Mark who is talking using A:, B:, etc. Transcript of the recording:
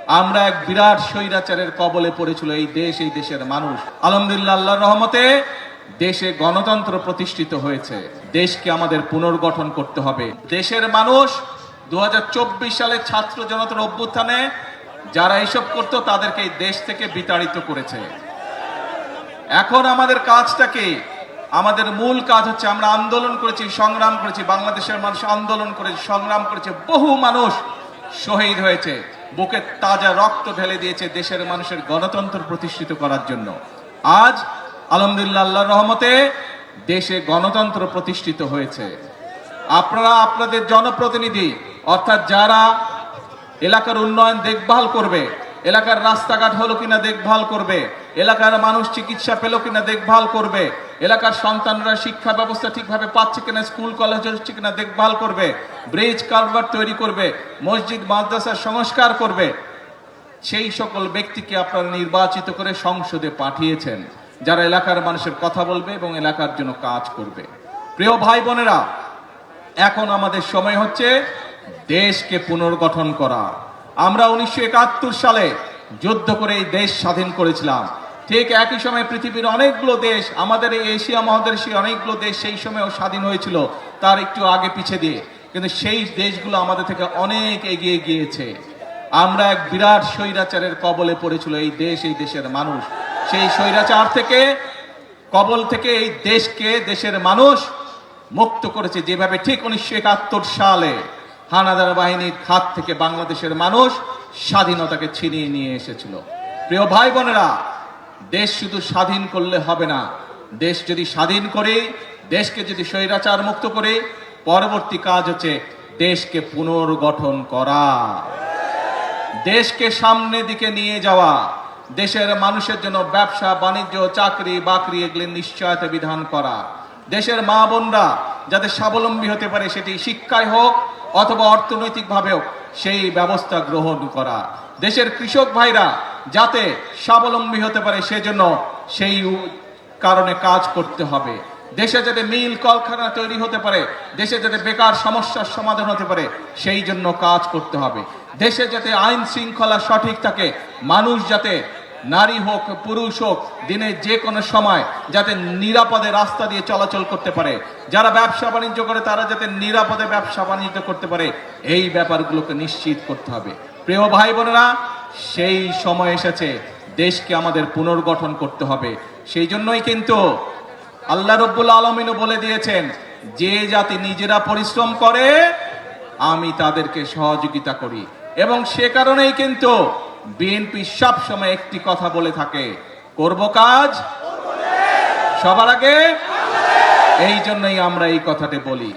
A: আমরা এক বিরাট স্বৈরাচারের কবলে পড়েছিল এই দেশ, এই দেশের মানুষ। আলহামদুলিল্লাহ, আল্লাহর রহমতে দেশে গণতন্ত্র প্রতিষ্ঠিত হয়েছে। দেশকে আমাদের পুনর্গঠন করতে হবে। দেশের মানুষ 2024 সালে ছাত্র জনতার অভ্যুত্থানে যারা এসব করতো তাদেরকে এই দেশ থেকে বিতাড়িত করেছে। এখন আমাদের কাজটা কি? আমাদের মূল কাজ হচ্ছে আমরা আন্দোলন করেছি, সংগ্রাম করেছি, বাংলাদেশের মানুষ আন্দোলন করেছে, সংগ্রাম করেছে, বহু মানুষ শহীদ হয়েছে, বুকে তাজা রক্ত ঢেলে দিয়েছে দেশের মানুষের গণতন্ত্র প্রতিষ্ঠিত করার জন্য। আজ আলহামদুলিল্লাহ, আল্লাহর রহমতে দেশে গণতন্ত্র প্রতিষ্ঠিত হয়েছে। আপনারা আপনাদের জনপ্রতিনিধি অর্থাৎ যারা এলাকার উন্নয়ন দেখভাল করবে, এলাকার রাস্তাঘাট হলো কিনা দেখভাল করবে, এলাকার মানুষ চিকিৎসা পেল কিনা দেখভাল করবে, এলাকার সন্তানরা শিক্ষা ব্যবস্থা ঠিকভাবে পাচ্ছে কিনা, স্কুল কলেজ হচ্ছে কিনা দেখভাল করবে, ব্রিজ কালভার্ট তৈরি করবে, মসজিদ মাদ্রাসার সংস্কার করবে, সেই সকল ব্যক্তিকে আপনারা নির্বাচিত করে সংসদে পাঠিয়েছেন, যারা এলাকার মানুষের কথা বলবে এবং এলাকার জন্য কাজ করবে। প্রিয় ভাই বোনেরা, এখন আমাদের সময় হচ্ছে দেশকে পুনর্গঠন করা। আমরা 1971 সালে যুদ্ধ করে এই দেশ স্বাধীন করেছিলাম। ঠিক একই সময় পৃথিবীর অনেকগুলো দেশ, আমাদের এই এশিয়া মহাদেশে অনেকগুলো দেশ সেই সময়ও স্বাধীন হয়েছিল, তার একটু আগে পিছে দিয়ে, কিন্তু সেই দেশগুলো আমাদের থেকে অনেক এগিয়ে গিয়েছে। আমরা এক বিরাট স্বৈরাচারের কবলে পড়েছিল এই দেশ, এই দেশের মানুষ। সেই স্বৈরাচার থেকে, কবল থেকে এই দেশকে, দেশের মানুষ মুক্ত করেছে। যেভাবে ঠিক 1971 সালে হানাদার বাহিনীর হাত থেকে বাংলাদেশের মানুষ স্বাধীনতাকে ছিনিয়ে নিয়ে এসেছিল। প্রিয় ভাই বোনেরা, দেশ শুধু স্বাধীন করলে হবে না। দেশ যদি স্বাধীন করে, দেশকে যদি স্বৈরাচার মুক্ত করে, পরবর্তী কাজ হচ্ছে দেশকে পুনর্গঠন করা, দেশকে সামনের দিকে নিয়ে যাওয়া, দেশের মানুষের জন্য ব্যবসা বাণিজ্য, চাকরি বাকরি এগুলি নিশ্চয়তা বিধান করা, দেশের মা বোনরা যাতে স্বাবলম্বী হতে পারে, সেটি শিক্ষায় হোক অথবা অর্থনৈতিকভাবে হোক, সেই ব্যবস্থা গ্রহণ করা, দেশের কৃষক ভাইরা যাতে স্বাবলম্বী হতে পারে সেজন্য সেই কারণে কাজ করতে হবে। দেশে যাতে মিল কলকারখানা তৈরি হতে পারে, দেশে যাতে বেকার সমস্যার সমাধান হতে পারে, সেই জন্য কাজ করতে হবে। দেশে যাতে আইন শৃঙ্খলা সঠিক থাকে, মানুষ যাতে, নারী হোক পুরুষ হোক, দিনের যে কোনো সময় যাতে নিরাপদে রাস্তা দিয়ে চলাচল করতে পারে, যারা ব্যবসা বাণিজ্য করে তারা যাতে নিরাপদে ব্যবসা বাণিজ্য করতে পারে, এই ব্যাপারগুলোকে নিশ্চিত করতে হবে। প্রিয় ভাই বোনেরা, সেই সময় এসেছে, দেশকে আমাদের পুনর্গঠন করতে হবে। সেই জন্যই কিন্তু আল্লাহ রব্বুল আলামিনও বলে দিয়েছেন, যে জাতি নিজেরা পরিশ্রম করে আমি তাদেরকে সহযোগিতা করি। এবং সে কারণেই কিন্তু বিএনপি সব সময় একটি কথা বলে থাকে, করব কাজ সবার আগে। এই জন্যই আমরা এই কথাটি বলি।